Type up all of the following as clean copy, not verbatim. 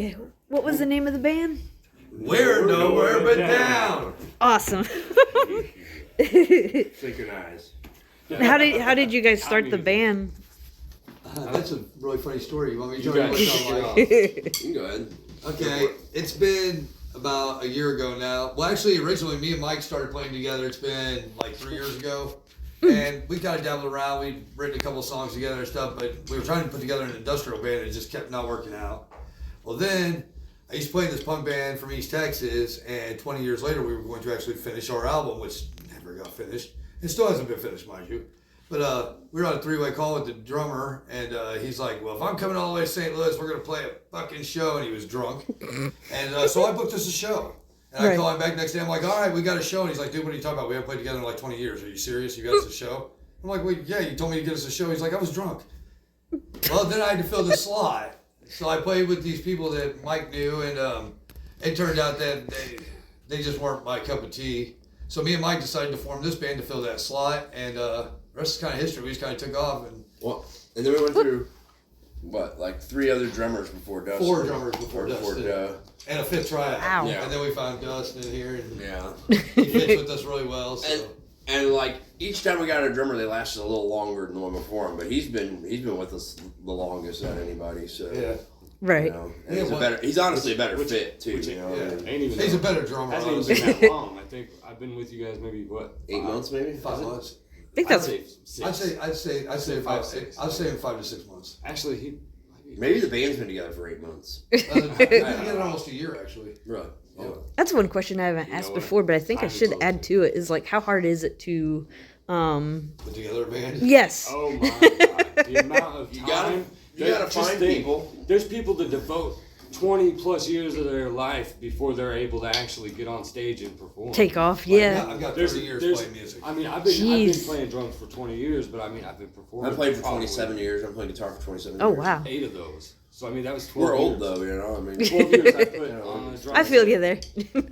Okay, what was the name of the band? We're nowhere but down. Awesome. Synchronized. How did you guys start the band? That's a really funny story. You want me to You tell you guys what's on kick like? it off. You can go ahead. Okay, it's been about a year ago now. Well, actually, originally me and Mike started playing together. It's been like 3 years ago. And we kind of dabbled around. We'd written a couple songs together and stuff, but we were trying to put together an industrial band and it just kept not working out. Well, then I used to play in this punk band from East Texas, and 20 years later we were going to actually finish our album, which never got finished. It still hasn't been finished, mind you. But we were on a three-way call with the drummer, and he's like, well, if I'm coming all the way to St. Louis, we're going to play a fucking show, and he was drunk. And so I booked us a show. And I call him back next day. I'm like, all right, we got a show. And he's like, dude, what are you talking about? We haven't played together in like 20 years. Are you serious? You got us a show? I'm like, well, yeah, you told me to get us a show. He's like, I was drunk. Well, then I had to fill the slot. So I played with these people that Mike knew, and it turned out that they just weren't my cup of tea. So me and Mike decided to form this band to fill that slot, and the rest is kind of history. We just kind of took off. And then we went through, like 3 other drummers before Dustin? 4 drummers before Dustin. And a 5th tryout. Wow. Yeah. And then we found Dustin in here, and he fits with us really well. So. And like each time we got a drummer, they lasted a little longer than the one before him. But he's been with us the longest out of anybody. So yeah. Right. You know, and he's honestly a better fit too. You know, yeah. He's a better drummer. Hasn't even been that long. I think I've been with you guys maybe 8 months, maybe 5 months. I think that's I'd say 5 to 6 months. Actually, maybe the band's been together for 8 months. We've been together almost a year, actually. Really? Yeah. That's one question I haven't asked before, but I think I should add to it is like how hard is it to Put together a band? Yes. Oh my god. The amount of time. You gotta find people. There's people that devote 20 plus years of their life before they're able to actually get on stage and perform. Take off, yeah. I've got 30 years playing music. I mean, I've been playing drums for 20 years, but I mean, I've been performing. I played for 27 years. I'm playing guitar for 27 Oh, years. wow. 8 of those. So, I mean, that was 12 We're years. old, though, you know? I mean, 12 years I put on the drum I feel you there.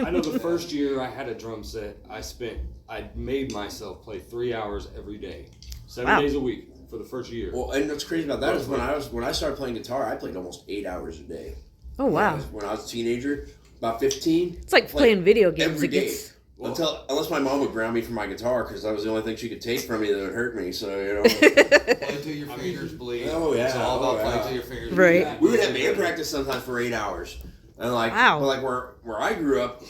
I know the first year I had a drum set, I made myself play 3 hours every day, 7 days a week for the first year. Well, and what's crazy about that is when I started playing guitar, I played almost 8 hours a day. Oh, wow. When I was a teenager, about 15. It's like playing video games. Every day. Gets... Unless my mom would ground me for my guitar, because that was the only thing she could take from me that would hurt me. So, you know. Play till your fingers bleed. Oh, yeah. It's all about playing till your fingers bleed. Right. We would have band practice sometimes for 8 hours. And like, wow. But like where I grew up,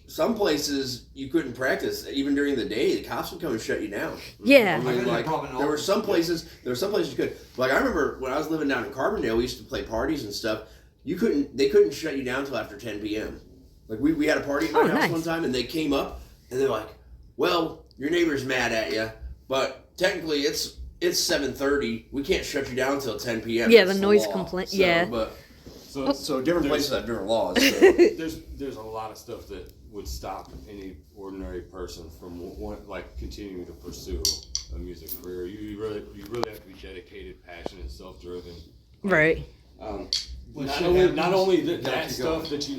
some places you couldn't practice even during the day. The cops would come and shut you down. Yeah. I mean, like, there were some places you could. Like I remember when I was living down in Carbondale, we used to play parties and stuff. They couldn't shut you down until after 10 p.m. Like we had a party at my house one time, and they came up and they're like, "Well, your neighbor's mad at you, but technically it's 7:30. We can't shut you down until 10 p.m. Yeah, That's the noise law." complaint. So, yeah. But So different places have different laws. So. There's a lot of stuff that would stop any ordinary person from continuing to pursue a music career. You really have to be dedicated, passionate, self-driven. Right. Not only that stuff that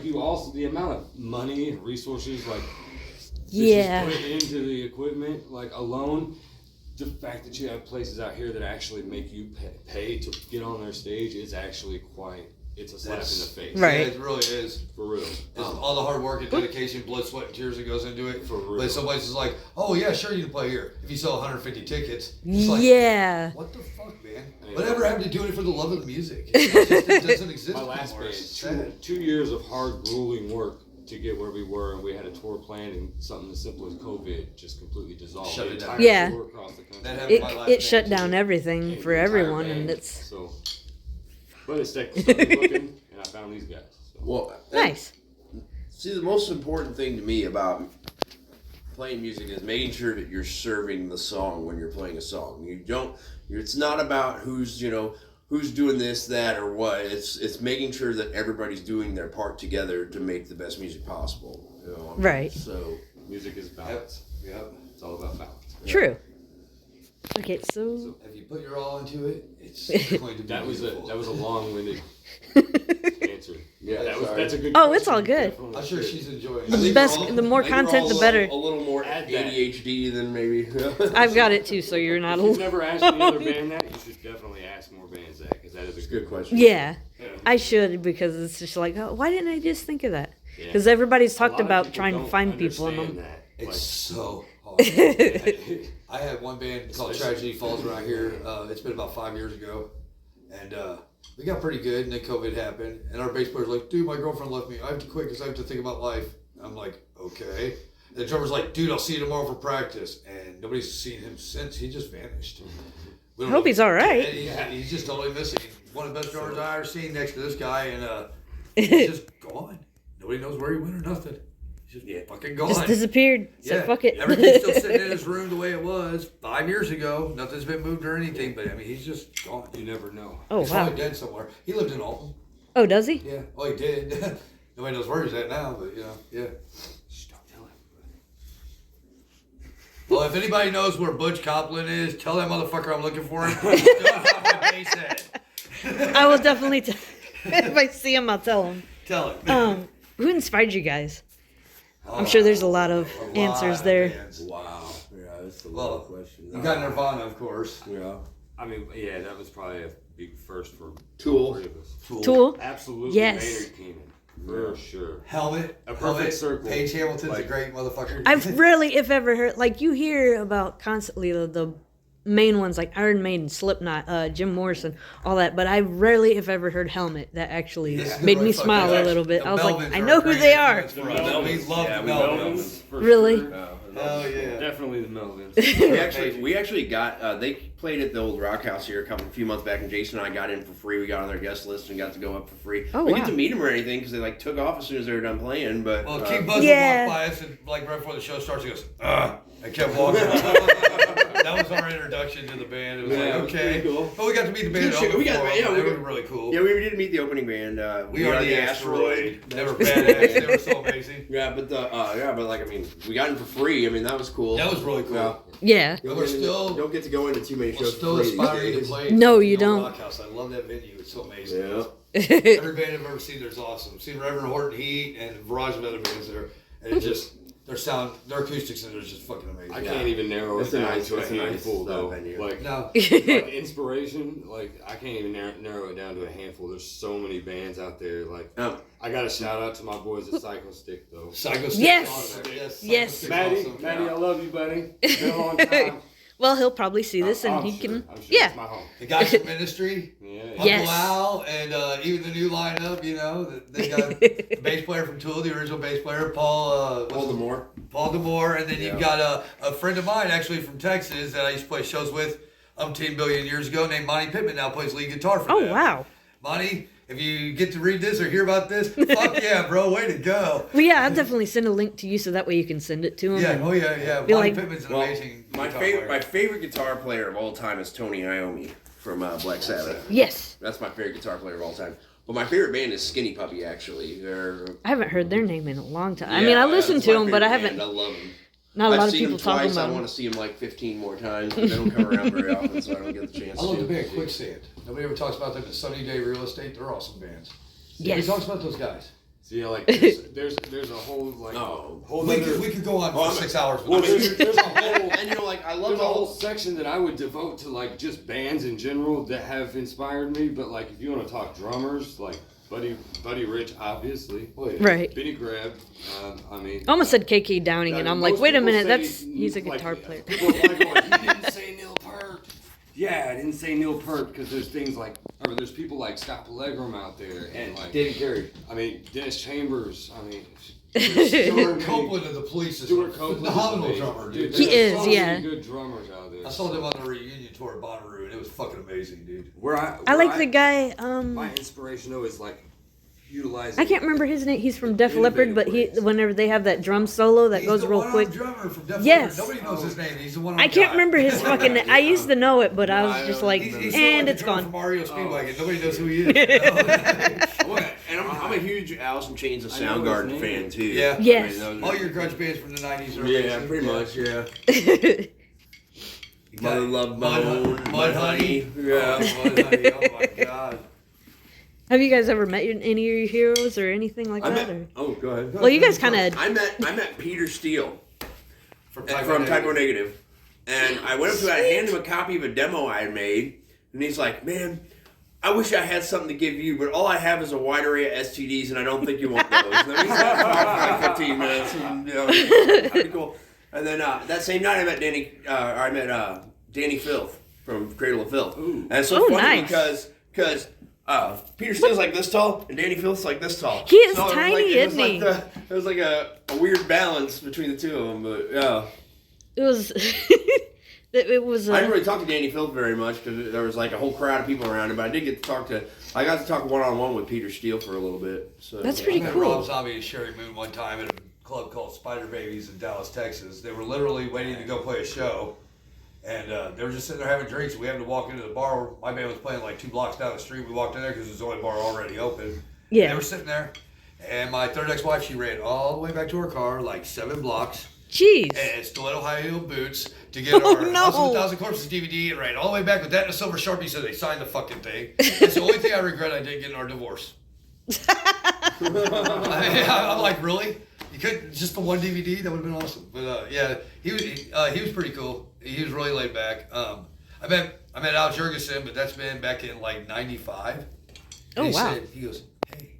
you also the amount of money and resources yeah put into the equipment alone. The fact that you have places out here that actually make you pay to get on their stage is actually it's a slap in the face. Right. Yeah, it really is. For real. All the hard work and dedication, blood, sweat, and tears that goes into it. For real. But some places like, oh yeah, sure you can play here. If you sell 150 tickets, it's like, yeah. what the fuck, man? Yeah. Whatever happened to doing it for the love of the music? It doesn't exist My last anymore. band, 2 years of hard, grueling work to get where we were, and we had a tour planned, and something as simple as COVID just completely dissolved. Shut it down. Yeah. Tour across the country. That happened my last It shut band, down too. everything for The entire everyone, band. and it's So, but it's started looking, and I found these guys. So. Well, nice. See, the most important thing to me about playing music is making sure that you're serving the song when you're playing a song. It's not about who's doing this, that, or what. It's making sure that everybody's doing their part together to make the best music possible. Right. So Music is balance. Yep. It's all about balance. True. Okay, so If you put your all into it, it's going to be That was beautiful. a long-winded answer. answer. Yeah, That's a good. Oh, it's question. all good. Definitely I'm sure should. she's enjoying The it. best, the more content, the better. A little more Add that. ADHD than maybe. I've got it too, so you're not If you've alone. never asked any other band that, you should definitely ask more bands that, because that is a Good question. Yeah, Yeah. I should, because it's just like, oh, why didn't I just think of that? Yeah. Because everybody's A talked lot of about people trying to don't find people in understand them. that. It's so hard. yeah, I had one band called Tragedy Falls around here. It's been about 5 years ago, and we got pretty good. And then COVID happened, and our bass player's like, "Dude, my girlfriend left me. I have to quit because I have to think about life." I'm like, "Okay." And the drummer's like, "Dude, I'll see you tomorrow for practice," and nobody's seen him since. He just vanished. We I don't hope know- he's all right. And he's just totally missing. One of the best drummers I ever seen next to this guy, and he's just gone. Nobody knows where he went or nothing. He's just fucking gone. Just disappeared. Yeah, So fuck it. everything's still sitting in his room the way it was 5 years ago. Nothing's been moved or anything, but I mean, he's just gone. You never know. Oh He's wow. probably dead somewhere. He lived in Alton. Oh, does he? Yeah. Oh, he did. Nobody knows where he's at now, but yeah. Shh, don't tell everybody. Well, if anybody knows where Butch Copeland is, tell that motherfucker I'm looking for him. Still have my bass head. I will definitely. If I see him, I'll tell him. Tell him. Who inspired you guys? I'm sure there's a lot of A answers lot of there. bands. Wow. Yeah, that's a lot Well, of questions. You got Nirvana, of course. Yeah. I mean, yeah, that was probably a big first for Tool. all three of us. Tool. Absolutely, Yes. Maynard Keenan, for sure. Helmet. A perfect Helmet. circle. Paige Hamilton's a Like- great motherfucker. I've rarely, if ever, heard like you hear about constantly the main ones like Iron Maiden, Slipknot, Jim Morrison, all that. But I rarely, if ever, heard Helmet. That actually This is made right me fucking smile a next. little bit. The I was Melvins like, I are know a who great they are. influence for us. We love Yeah, the we love them. Melvins. For Really? Sure. Hell yeah. Definitely the Melvins. We actually got they played at the old Rock House here a few months back, and Jason and I got in for free. We got on their guest list and got to go up for free. Oh, we wow. get to meet them or anything because they like took off as soon as they were done playing. But Well, King Buzz Yeah. would walk by us and like right before the show starts, he goes, "Ugh." I kept walking. That was our introduction to the band. It was Yeah, like, it was okay. pretty cool. But we got to meet the band. We got- yeah, we They were got- really cool. yeah, we did meet the opening band. We are the Asteroid. They were badass. They were so amazing. Yeah, but but like I mean, we got in for free. I mean, that was cool. That was really cool. Yeah. Yeah. Don't We're get in- still- don't get to go into too many We're shows. still for free these aspiring to days. play. No, in you the old don't. Rock House. I love that venue. It's so amazing. Yeah. Every band I've ever seen there's awesome. Seen Reverend Horton Heat and a variety of other bands there, and it just their acoustics in there is just fucking amazing. I can't even narrow it It's a down nice- to a it's a nice, handful though. venue. Like, No. like inspiration, like I can't even narrow it down to a handful. There's so many bands out there. Like I got to shout out to my boys at Psycho Stick though. Psycho Stick's Yes. awesome. Yes. Psycho Yes. Stick's Maddie, awesome. Maddie, I love you, buddy. It's been a long time. Well, he'll probably see this, and I'm he sure, can. I'm sure Yeah. it's my home. The guys from Ministry. Yeah. Uncle Yes. Al, and even the new lineup, you know, they got the bass player from Tool, the original bass player, Paul Baltimore. Demore, and then Yeah. you've got a friend of mine actually from Texas that I used to play shows with umpteen billion years ago named Monty Pittman, now plays lead guitar for Oh them. wow. Monty, if you get to read this or hear about this, fuck yeah, bro, way to go. Well, yeah, I'll definitely send a link to you so that way you can send it to him. Yeah, and- oh yeah, yeah. Be Monty like- Pittman's an Well, amazing my guitar favorite player. guitar player of all time is Tony Iommi from Black Sabbath. Yes. That's my favorite guitar player of all time. But my favorite band is Skinny Puppy. Actually, they're I haven't heard their name in a long time. I yeah, mean, I listened that's to my them, but I favorite haven't. band. I love them. Not a I've lot of seen people them talking twice. about I them. want to see them like 15 more times, but they don't come around very often, so I don't get the chance I love the to. band Quicksand. Nobody ever talks about them. The Sunny Day Real Estate, they're awesome bands. Yes. Nobody talks about those guys. So yeah, like there's a whole like Oh. whole We other, could go on Well, for 6 hours. well, With this. there's a whole And you know, like I love there's the a whole whole. section that I would devote to like just bands in general that have inspired me. But like if you want to talk drummers, like Buddy Rich, obviously. Oh, yeah. Right. Benny Greb. I mean. I almost said KK Downing, and I'm like, most wait a people minute, say, he's a like, guitar player. People are like, going, you didn't say Neil Peart. Yeah, I didn't say Neil Peart because there's things like, or there's people like Scott Pilgrim out there, and like Danny Carey. I mean Dennis Chambers. I mean. Stuart Copeland of the Police is Stuart a Copeland, phenomenal drummer, dude. He there's is, so yeah. many good drummers out there. I saw them on the reunion tour at Bonnaroo, and it was fucking amazing, dude. I like the guy. My inspiration though is like utilizing. I can't remember his name. He's from Def Leppard, but he ways. whenever they have that drum solo that He's goes the real one-armed quick. drummer from Def Yes. Leppard. Nobody knows his name. He's the one. I can't remember his fucking name. I used to know it, but I was I just don't- like, He's sort of and like it's the drummer gone. from Mario Speedwagon. Nobody knows who he is. You know? And I'm a huge Alice in Chains of I know his Soundgarden name. fan too. Yeah. Yes. I mean, those All are- your grunge bands from the '90s are Yeah, amazing. pretty much. Yeah. You got Mother Love Bone, Mud Honey. Yeah. Oh, Mud Honey. Oh my god. Have you guys ever met any of your heroes or anything like that? Or? Oh, go ahead. Well, you guys kind of. I met Peter Steele From Typo Negative, and I went up to him, I handed him a copy of a demo I had made, and he's like, "Man, I wish I had something to give you, but all I have is a wide array of STDs, and I don't think you want those." And then we sat and talked for like 15 minutes, and that'd be cool. And then that same night, I met Danny Filth from Cradle of Filth. Ooh. And it's so funny nice. because Peter Steele's like this tall, and Danny Filth's like this tall. He is tiny, isn't he? It was like a weird balance between the two of them, but yeah. It was. It was. I didn't really talk to Danny Filth very much because there was like a whole crowd of people around him, but I got to talk one-on-one with Peter Steele for a little bit. So That's pretty I met cool. Rob Zombie and Sherry Moon one time at a club called Spider Babies in Dallas, Texas. They were literally waiting to go play a show, and they were just sitting there having drinks. We happened to walk into the bar. My band was playing like 2 blocks down the street. We walked in there because it was the only bar already open. Yeah. They were sitting there, and my third ex-wife, she ran all the way back to her car, like 7 blocks. Jeez. And stiletto high heel boots to get our no. House of a Thousand Corpses DVD and ran all the way back with that and a silver Sharpie so they signed the fucking thing. That's the only thing I regret I didn't get in our divorce. I'm like, really? You couldn't just the one DVD? That would have been awesome. But yeah, he was pretty cool. He was really laid back. I met Al Jurgensen, but that's been back in like '95. Oh, wow. He goes, "Hey,"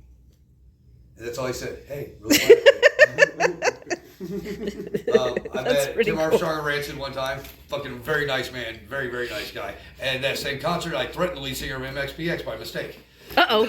and that's all he said. "Hey," real quiet. I met Tim Armstrong at Rancid one time. Fucking very nice man. Very, very nice guy. And that same concert, I threatened the lead singer of MXPX by mistake. Uh-oh.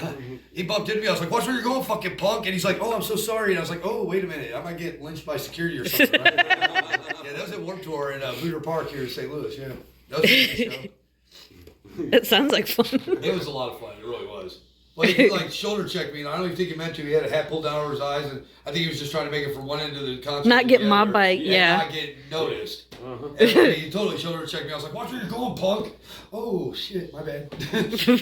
He bumped into me. I was like, "Watch where you're going, fucking punk." And he's like, "Oh, I'm so sorry." And I was like, "Oh, wait a minute. I might get lynched by security or something." Right? Yeah, that was at Warped Tour in Booter Park here in St. Louis. Yeah. That was a good show. It sounds like fun. It was a lot of fun. It really was. Well, he like shoulder checked me, and I don't even think he meant to. He had a hat pulled down over his eyes, and I think he was just trying to make it from one end of the concert. Not get mobbed by, yeah. Not get noticed. And he totally shoulder checked me. I was like, "Watch where you're going, punk." Oh shit, my bad.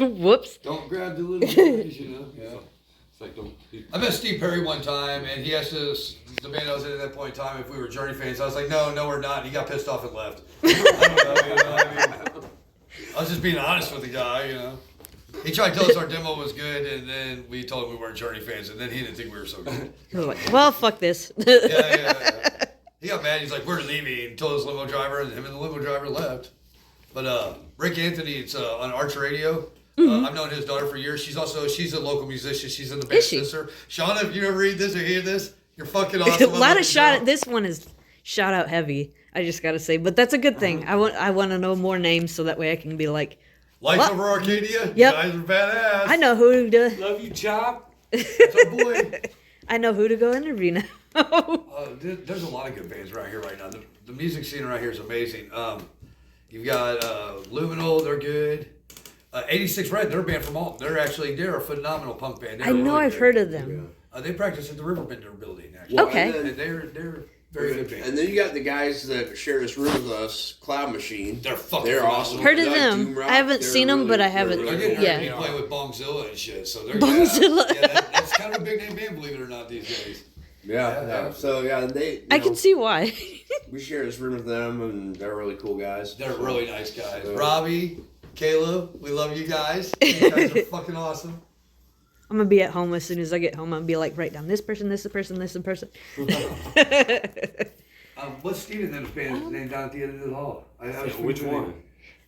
Whoops. Don't grab the little boys, you know. Yeah. It's like I met Steve Perry one time, and he asked us, the band I was in at that point in time, if we were Journey fans. I was like, no, we're not. And he got pissed off and left. I don't know, you know. I mean, I was just being honest with the guy, you know. He tried to tell us our demo was good, and then we told him we weren't Journey fans, and then he didn't think we were so good. He was like, well, fuck this. Yeah. He got mad. He's like, "We're leaving," and told his limo driver, and him and the limo driver left. But Rick Anthony, it's on Arch Radio. I've known his daughter for years. She's a local musician. She's in the band Sister. Shauna, if you ever read this or hear this, you're fucking awesome. A lot of shout. This one is shout out heavy. I just gotta say, but that's a good thing. I want to know more names so that way I can be like, Lights what? Over Arcadia. Yep. You guys are badass. I know who to. love you, Chop. That's our boy. I know who to go interview now. There's a lot of good bands around here right now. The music scene around here is amazing. You've got Luminal, they're good. 86 Red, they're a band from Alton. They're a phenomenal punk band. They're I know really I've good. heard of them. They practice at the Riverbender building, actually. Well, Okay. and And they're very good band. then you got the guys that share this room with us, Cloud Machine. They're fucking They're phenomenal. awesome. Heard of Like them. Doom Rock, I haven't they're seen them, but I they're haven't. They're really getting ready Yeah. to play with Bongzilla and shit, so they're Bongzilla. that's kind of a big name band, believe it or not, these days. Yeah. So yeah, I can see why. we share this room with them, and they're really cool guys. They're really nice guys. So- Robbie, Caleb, we love you guys. You guys are fucking awesome. I'm gonna be at home as soon as I get home. I'm gonna be like, write down this person, this person, this person. What's Steven and his band's name down at the end of the hall? Which one?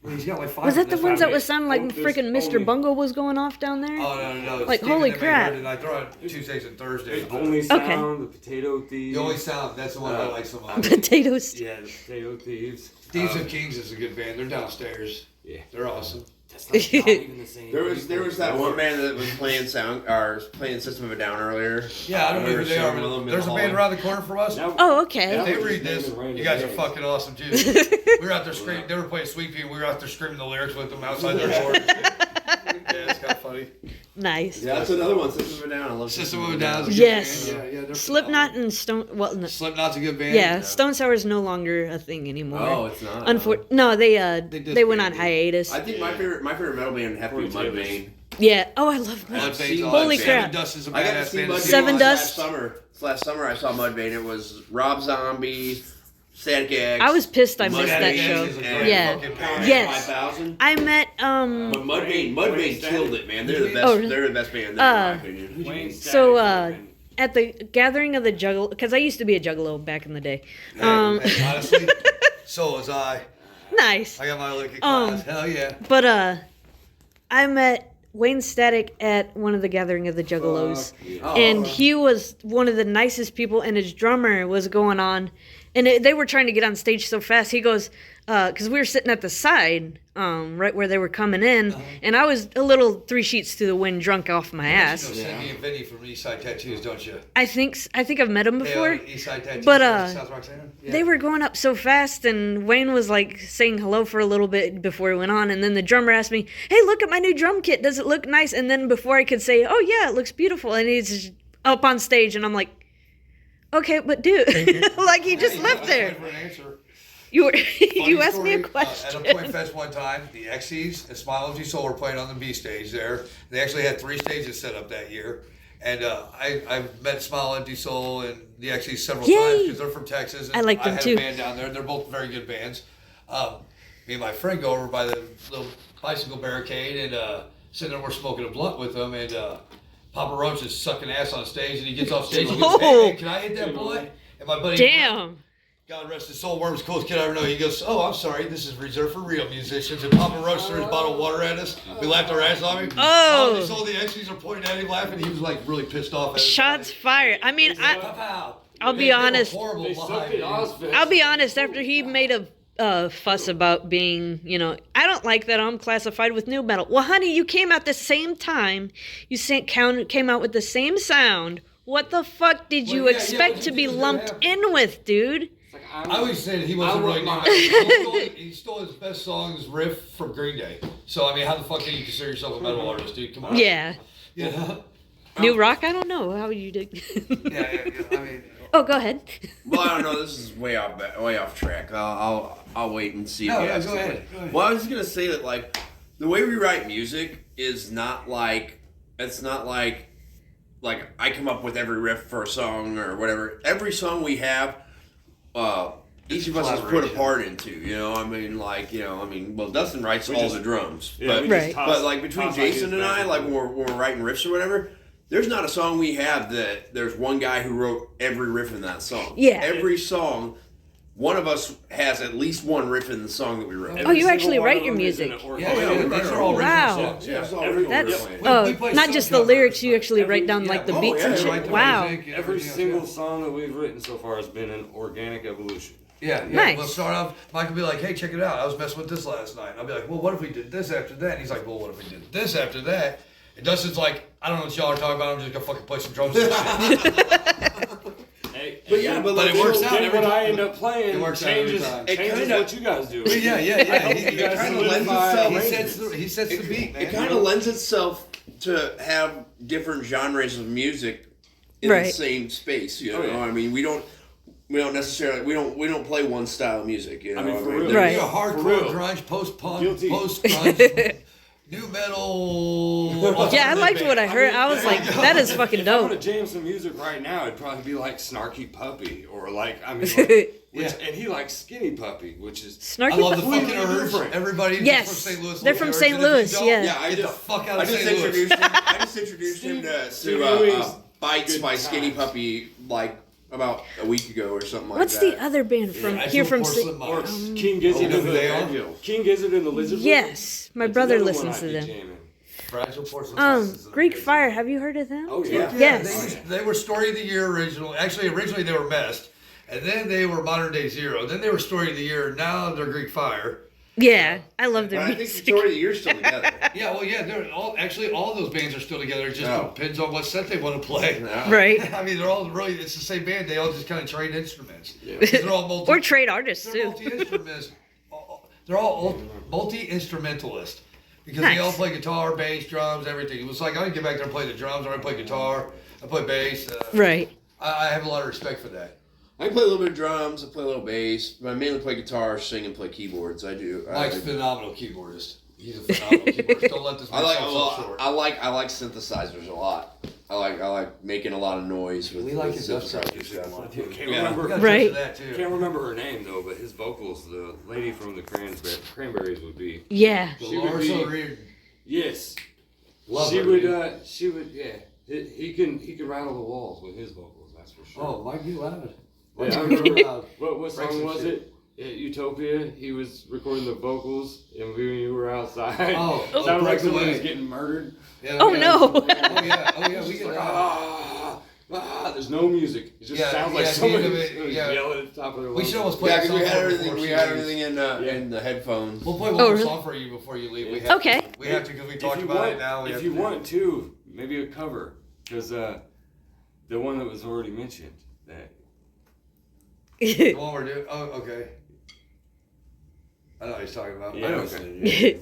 He's got like 5. Was that the that's ones not that it. was sounding like there's freaking Mr. only- Bungle was going off down there? Oh, no. Like, Steven holy and crap. And I throw out Tuesdays and Thursdays. The only Okay. sound, the Potato Thieves. The only sound, that's the one I like so much. Potatoes. Yeah, the Potato Thieves. Thieves of Kings is a good band. They're downstairs. Yeah. They're awesome. That's not even the same. There was that one band that was playing playing System of a Down earlier. Yeah, I don't know who they are, With them but in there's the a band hallway. around the corner from us. Oh, okay. If they was read this, named Rainy you guys are Days. fucking awesome too. We were out there screaming. They were playing Sweet Pea, and we were out there screaming the lyrics with them outside their door. Yeah, it's kind of funny. Nice. Yeah, that's another one. System of a Down. I love System of a Down is a good Yes. band. Yeah, they're Slipknot phenomenal. and Stone. Well, no, Slipknot's a good band. yeah, Stone Sour is no longer a thing anymore. Oh, it's not. No, they disbanded. went on hiatus. I think my favorite metal band would have to be Mudvayne. Yeah. Oh, I love Mudvayne's that. awesome. Holy Seven crap. Dust is a I got to badass see band. Mudvayne Seven last Dust? summer. Last summer I saw Mudvayne. It was Rob Zombie, Static X. I was pissed I Mud missed that Vein, show. and Yeah. Power Yes. 5000. I met But Mudvayne killed it, man. They're the best. Oh, really? They're the best band there, in my opinion. So, at the gathering of the Juggalo, because I used to be a Juggalo back in the day. Hey, honestly, so was I. Nice. I got my lick class. Hell yeah. But I met Wayne Static at one of the gathering of the Juggalos, and he was one of the nicest people. And his drummer was going on, and they were trying to get on stage so fast. He goes, because we were sitting at the side, right where they were coming in, and I was a little 3 sheets to the wind, drunk off my ass. You know Cindy and Vinny from Eastside Tattoos, don't you? I think I've met him before. Eastside Tattoos. But, South Roxana? Yeah. They were going up so fast, and Wayne was like saying hello for a little bit before he went on, and then the drummer asked me, "Hey, look at my new drum kit. Does it look nice?" And then before I could say, "Oh yeah, it looks beautiful," and he's just up on stage, and I'm like, "Okay, but dude," like he just left there. For an answer. You were Funny you asked me a story, question. at a Point Fest one time, the Xyz and Smile of Your Soul were playing on the B stage there. They actually had 3 stages set up that year. And I've met Smile Empty Soul and the Xyz several times because they're from Texas. And I like them had too. a band down there. They're both very good bands. Me and my friend go over by the little bicycle barricade and sitting there, we're smoking a blunt with them. And Papa Roach is sucking ass on stage. And he gets off stage and goes, "Hey, can I hit that blunt?" And my buddy, Damn. God rest his soul, worm's coolest kid I ever know. He goes, "Oh, I'm sorry, this is reserved for real musicians." And Papa Roach threw his bottle of water at us. We laughed our ass off him. Oh. They saw the X's are pointing at him laughing. He was like really pissed off at us. Shots fired. I mean, I'll be honest. Horrible They live, sucked dude. at Ozfest. I'll be honest. After he made a fuss about being, I don't like that I'm classified with new metal. Well, honey, you came out the same time. You came out with the same sound. What the fuck did you Well, yeah, expect what to did be you think was lumped gonna in with, dude? I always said he wasn't really I new. He stole his best songs riff from Green Day. So I mean, how the fuck can you consider yourself a metal artist, dude? Come on. Yeah. Yeah. New rock? I don't know. How would you do? Yeah. I mean. Oh, go ahead. Well, I don't know. This is way off track. I'll wait and see. No, if you no, guys go think ahead, it. go ahead. Well, I was just gonna say that like the way we write music is not like it's not like I come up with every riff for a song or whatever. Every song we have, each of us has put a part into. Well, Dustin writes all the drums, Yeah, but we just Right. toss- but like between toss Jason ideas and I, back like and when we're writing riffs or whatever, there's not a song we have that there's one guy who wrote every riff in that song. Yeah. Every song, one of us has at least one riff in the song that we wrote. Oh, you Every actually single one write of your them is in music. an Yeah, orchestra. these are all original Wow. songs. Yeah. it's all Every- original That's riff. We play not some just the covers, lyrics. You but actually every- write down like the yeah. beats Oh, and yeah, shit. write the Wow. music and Every everything else, single yeah. song that we've written so far has been an organic evolution. Yeah. Nice. We'll start off. Mike will be like, "Hey, check it out. I was messing with this last night." And I'll be like, "Well, what if we did this after that?" And he's like, "Well, what if we did this after that?" And Dustin's like, "I don't know what y'all are talking about. I'm just gonna fucking play some drums." And shit. Hey, But yeah, but But like, it works out then every what I time. end up playing It works out every changes, time. It changes kinda- what you guys do. Yeah. He You guys kind of lends solidify itself. arrangements. He sets the beat, man. It kind of lends itself to have different genres of music in Right. the same space. You know, Oh, yeah. I mean, we don't necessarily we don't play one style of music. You know, I mean, for real. There's Right. a For hardcore, real. grunge, post-punk, Guilty. post-grunge, new metal. Yeah, I liked what I heard. I was like, that is fucking If I were to dope. jam some music right now, it'd probably be like Snarky Puppy or like and he likes Skinny Puppy, which is Snarky. I love the Puppy. fucking Urge. different. Everybody Yes. from St. Louis. They're loves from the St. Urge, and if Louis, you don't, yeah. Yeah, Get the fuck out I of just St. Louis. introduced him to Steve Louis. Bites Good by Skinny times. Puppy like about a week ago or something like What's that. the other band from I here feel from? porcelain or mice. King Gizzard Oh, and they are? the King Gizzard and the Lizard. Yes, my That's brother another one listens I'd to be them. jamming. Fragile porcelain mice is Greek amazing. Fire. Have you heard of them? Oh yeah. Yes. They were Story of the Year original. Actually, originally they were Mest, and then they were Modern Day Zero. Then they were Story of the Year. Now they're Greek Fire. Yeah, I love But their I think music. the majority of the year's still together. Yeah, well, yeah, they're all those bands are still together. It just Oh. depends on what set they want to play. Yeah. Right. I mean, they're all really, it's the same band. They all just kind of trade instruments. They're all multi. Or trade artists They're too. multi-instrumentalists. They're all multi-instrumentalists because they all Nice. play guitar, bass, drums, everything. It was like I didn't get back there and play the drums. I play guitar. I play bass. Right. I have a lot of respect for that. I play a little bit of drums. I play a little bass. But I mainly play guitar, sing, and play keyboards. I do. Mike's a phenomenal keyboardist. He's a phenomenal keyboardist. Don't let this man I like fall short. I like synthesizers a lot. I I like making a lot of noise with. We like with industrial synthesizer music a stuff. lot too. Can't We remember. got Right. touch of that too. Can't remember her name though, but his vocals, the lady from the Cranberries would be. Yeah. She would Dolores be. O'Riordan. Yes. Love She her, would. dude. She would. Yeah. He can rattle the walls with his vocals. That's for sure. Oh, might be loud. Yeah, Might I be remember. loud. What Break song some was shit. it? At Utopia, he was recording the vocals, and we were outside. Oh, sounded like Break someone Away. was getting murdered. Yeah, Oh yeah. no. Oh yeah. We Just get like, there's no music. It just Yeah, sounds like yeah, somebody yeah. yelling at the top of their lungs. We should almost play. Yeah, a because song we had for her everything. before We she had leaves. everything in the headphones. We'll play one Oh, more really? song for you before you leave. We have Okay. To, we have to because we talked you about want, it now. If you want to, maybe a cover, because the one that was already mentioned. That The one we're doing. Oh, okay. I know what he's talking about. Yeah, I know okay.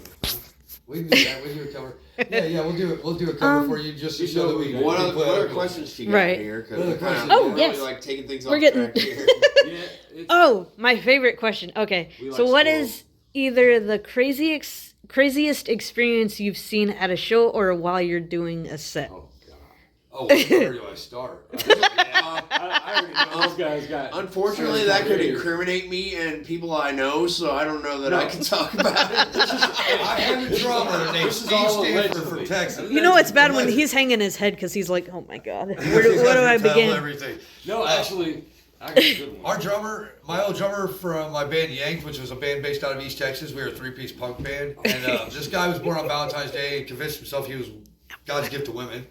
We can do that. We do a cover. Yeah, we'll do it. We'll do a cover for you just to show that we. What we other, play what other other questions do you got Right. here? What other questions? Oh, We're yes. really like taking things We're off getting- track here. yeah, it's, Oh, my favorite question. Okay, We so like what squirrels. is either the craziest experience you've seen at a show or while you're doing a set? Oh god. Oh, where do I start? I already know those guys got. Unfortunately, that could incriminate me and people I know, so I don't know that I can talk about it. I have a drummer named This is Steve all Stanford from allegedly. Texas. You know it's bad when Alleged. he's hanging his head because he's like, oh my god, He's where do got I to tell begin? Everything. No, actually, I got a good one. Our drummer, my old drummer from my band Yanked, which was a band based out of East Texas. We were a three-piece punk band, and this guy was born on Valentine's Day and convinced himself he was God's gift to women.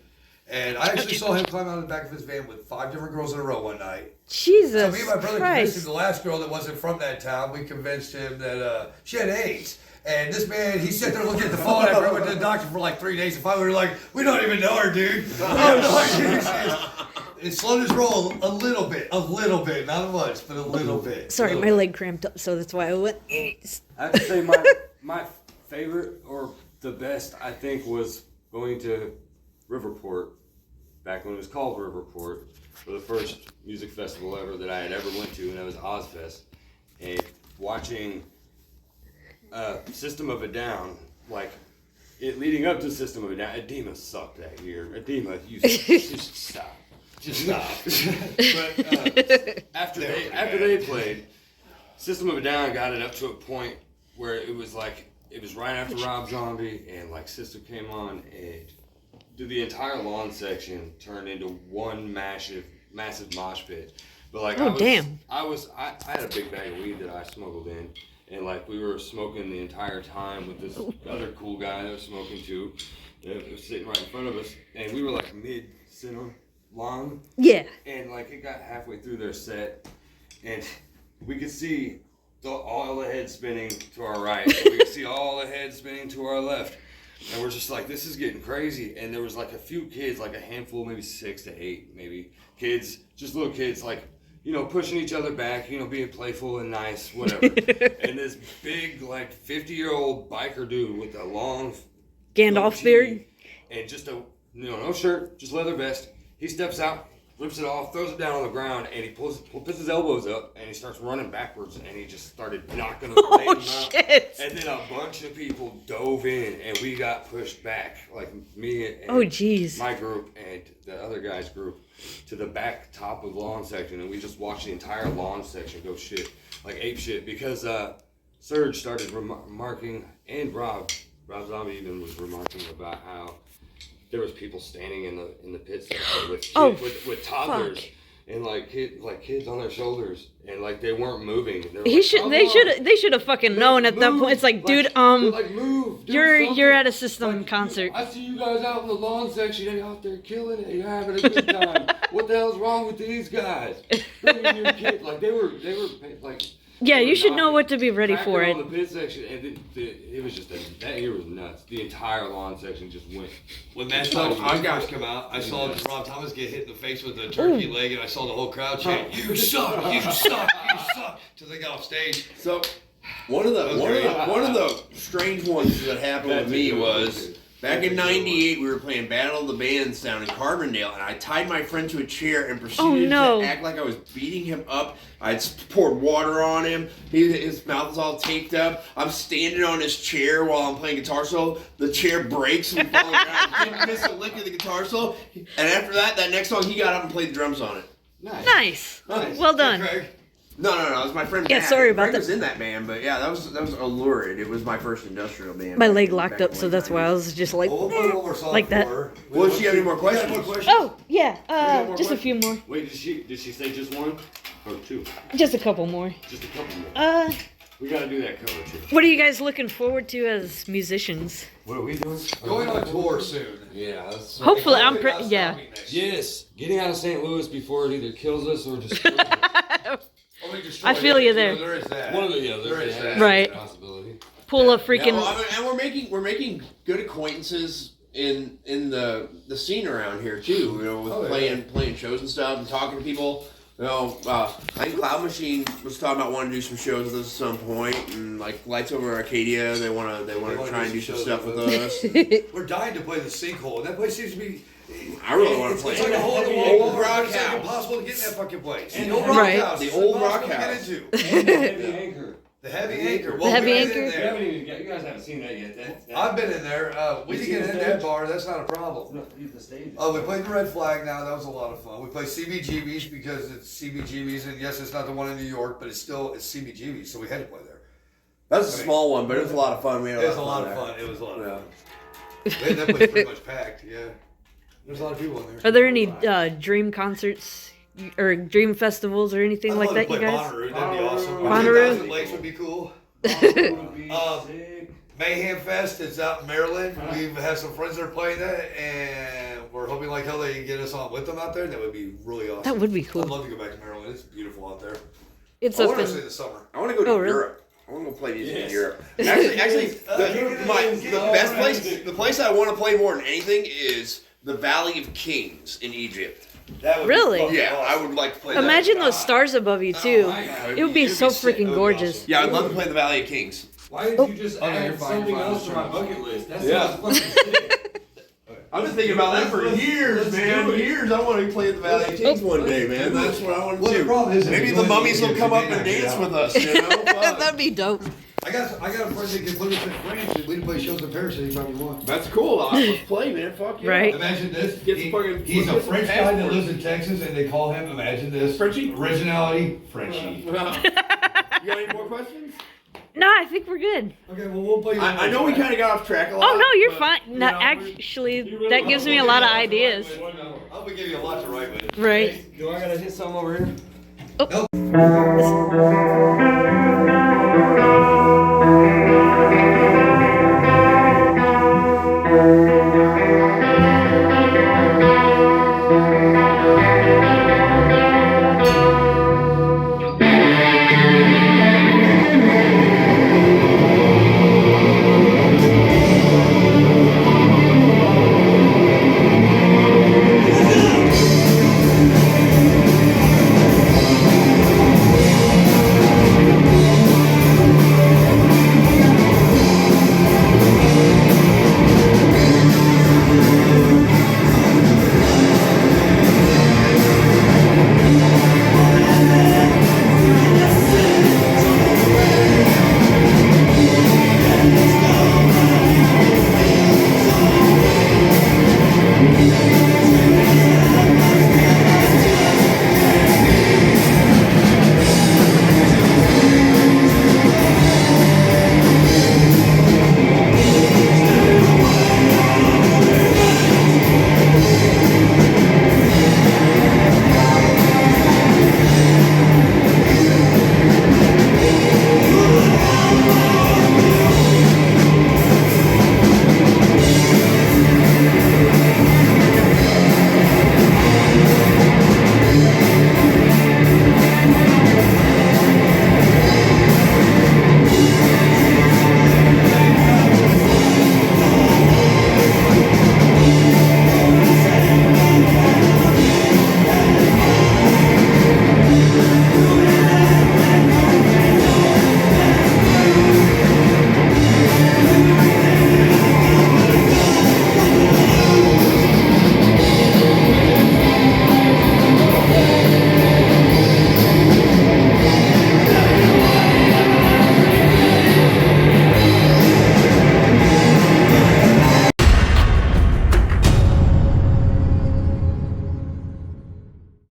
And I actually saw him climb out of the back of his van with 5 different girls in a row one night. Jesus So me and my brother convinced him, Christ. the last girl that wasn't from that town, we convinced him that she had AIDS. And this man, he sat there looking at the phone after I went to the doctor for like 3 days. And finally we were like, we don't even know her, dude. It slowed his roll a little bit, not much, but a little bit. Sorry, my leg cramped up, so that's why I went. I have to say my favorite or the best I think was going to Riverport back when it was called Riverport for the first music festival ever that I had ever went to, and that was Ozfest, and watching System of a Down, like it leading up to System of a Down. Edema sucked that year. Edema, you just stop. Just stop. But after they played, System of a Down got it up to a point where it was right after Rob Zombie, and like System came on, and the entire lawn section turned into one massive mosh pit. But like, Oh, damn. I had a big bag of weed that I smuggled in, and like we were smoking the entire time with this other cool guy that was smoking too, that was sitting right in front of us, and we were like mid-center lawn, Yeah. and like it got halfway through their set, and we could see all the heads spinning to our right, and we could see all the heads spinning to our left. And we're just like, this is getting crazy. And there was like a few kids, like a handful, maybe 6 to 8, maybe kids, just little kids, like, you know, pushing each other back, you know, being playful and nice, whatever. And this big, like, 50-year-old biker dude with a long Gandalf goatee beard. and just no shirt, just leather vest. He steps out, rips it off, throws it down on the ground, and he puts his elbows up, and he starts running backwards, and he just started knocking them Oh, out. shit. And then a bunch of people dove in, and we got pushed back, like me and Oh, jeez. my group and the other guy's group, to the back top of the lawn section, and we just watched the entire lawn section go ape shit, because Serge started remarking, and Rob Zombie even was remarking about how there was people standing in the pit section with toddlers. fuck. And like kids on their shoulders, and like they weren't moving. They were They should have fucking known at that point. It's like, dude, they're like, move. Do you're something. at a System Like, concert. I see you guys out in the lawn section. You're out there killing it. You're having a good time. What the hell's wrong with these guys? Bring in your kids. Like they were like. Yeah, they you were should know knocking- what to be ready cracking for on it. the pit section, and it was just that year was nuts. The entire lawn section just went. When Matt Stone's podcast come out, I saw Rob Thomas get hit in the face with a turkey leg, and I saw the whole crowd chant, "You suck! You suck! You suck!" Till they got off stage. So, one of the strange ones that happened with me was Back in '98, we were playing Battle of the Bands down in Carbondale, and I tied my friend to a chair and proceeded to act like I was beating him up. I poured water on him. His mouth is all taped up. I'm standing on his chair while I'm playing guitar solo. The chair breaks and falls down. I didn't miss a lick of the guitar solo. And after that next song, he got up and played the drums on it. Nice. Well done. No, it was my friend. Yeah, Matt. sorry about Greg that. was in that band, but yeah, that was Allured. It was my first industrial band. My leg locked up, so that's why I was just like, We'll put one more song like that. for her. Well, if she have any more questions? Oh, yeah. Just a few more. Wait, did she say just one or two? Just a couple more. Just a couple more. We gotta do that cover too. What are you guys looking forward to as musicians? What are we doing? Going on tour soon. Yeah. That's Hopefully, Yeah. Yes, getting out of St. Louis before it either kills us or destroys us. I feel you there. There is that. One of the other. There is that. Right. Possibility. Pull a freaking. And we're making good acquaintances in the scene around here too. You know, with playing shows and stuff and talking to people. You know, I think Cloud Machine was talking about wanting to do some shows with us at some point, and like Lights Over Arcadia, they want to try and do some stuff with us. We're dying to play the Sinkhole, and that place seems to be. I really want to play. It's like a hole in the wall. It's like impossible to get in that fucking place. And the old rock Right. house. The It's old impossible rock to house. get into. And the heavy anchor. The heavy anchor. The heavy we've been anchor? in You there. haven't even you guys haven't seen that yet. I've been in there. We You can get seen in the that stage? bar. That's not a problem. No, the stage. Oh, we played the Red Flag now. That was a lot of fun. We played CBGB's because it's CBGB's, and yes, it's not the one in New York, but it's CBGB's, so we had to play there. That's a small one, but it was a lot of fun. We had It was a lot of fun. It was a lot of fun. That place pretty much packed. Yeah, there's a lot of people in there. Are there any dream concerts or dream festivals or anything I'd like love that, to you play guys? Bonnaroo. That'd be awesome. Bonnaroo? 2000 Lakes would be cool. Would be sick. Mayhem Fest is out in Maryland. We've had some friends that are playing that, and we're hoping like hell they can get us on with them out there. That would be really awesome. That would be cool. I'd love to go back to Maryland. It's beautiful out there. It's I up want to in. say the summer. I want to go to Oh, really? Europe. I want to go play music in Yes. Europe. Actually, the place I want to play more than anything is the Valley of Kings in Egypt. That would Really? Be fucking Yeah, awesome. I would like to play that. Imagine those stars above you too. my God. It would be so sick. freaking gorgeous. Yeah, I'd love to play the Valley of Kings. Why did you just Oh, no, add you're fine, something you're fine. else to my bucket list? That Yeah. sounds fucking sick. I've been thinking about that for years, man. Years. I want to play at the Valley of Kings one day, man. That's what I want to Well, the do. problem is Maybe the mummies will come up and dance with us, you know? Fuck. That'd be dope. I got a friend that can put us in France, and we can play shows in Paris anytime you want. That's cool. Let's play, man. Fuck yeah. Right. Imagine this. Get the fucking- He's a get some French guy that passports. lives in Texas, and they call him, imagine this. Frenchie? Originality, Frenchie. You got any more questions? No, I think we're good. Okay, well, we'll play. I know we kind of got off track a lot. Oh no, you're but, fine. you No, know, actually, that gives me a lot of ideas. I'll give you a lot to write with. Right. Do I gotta hit something over here? Oh.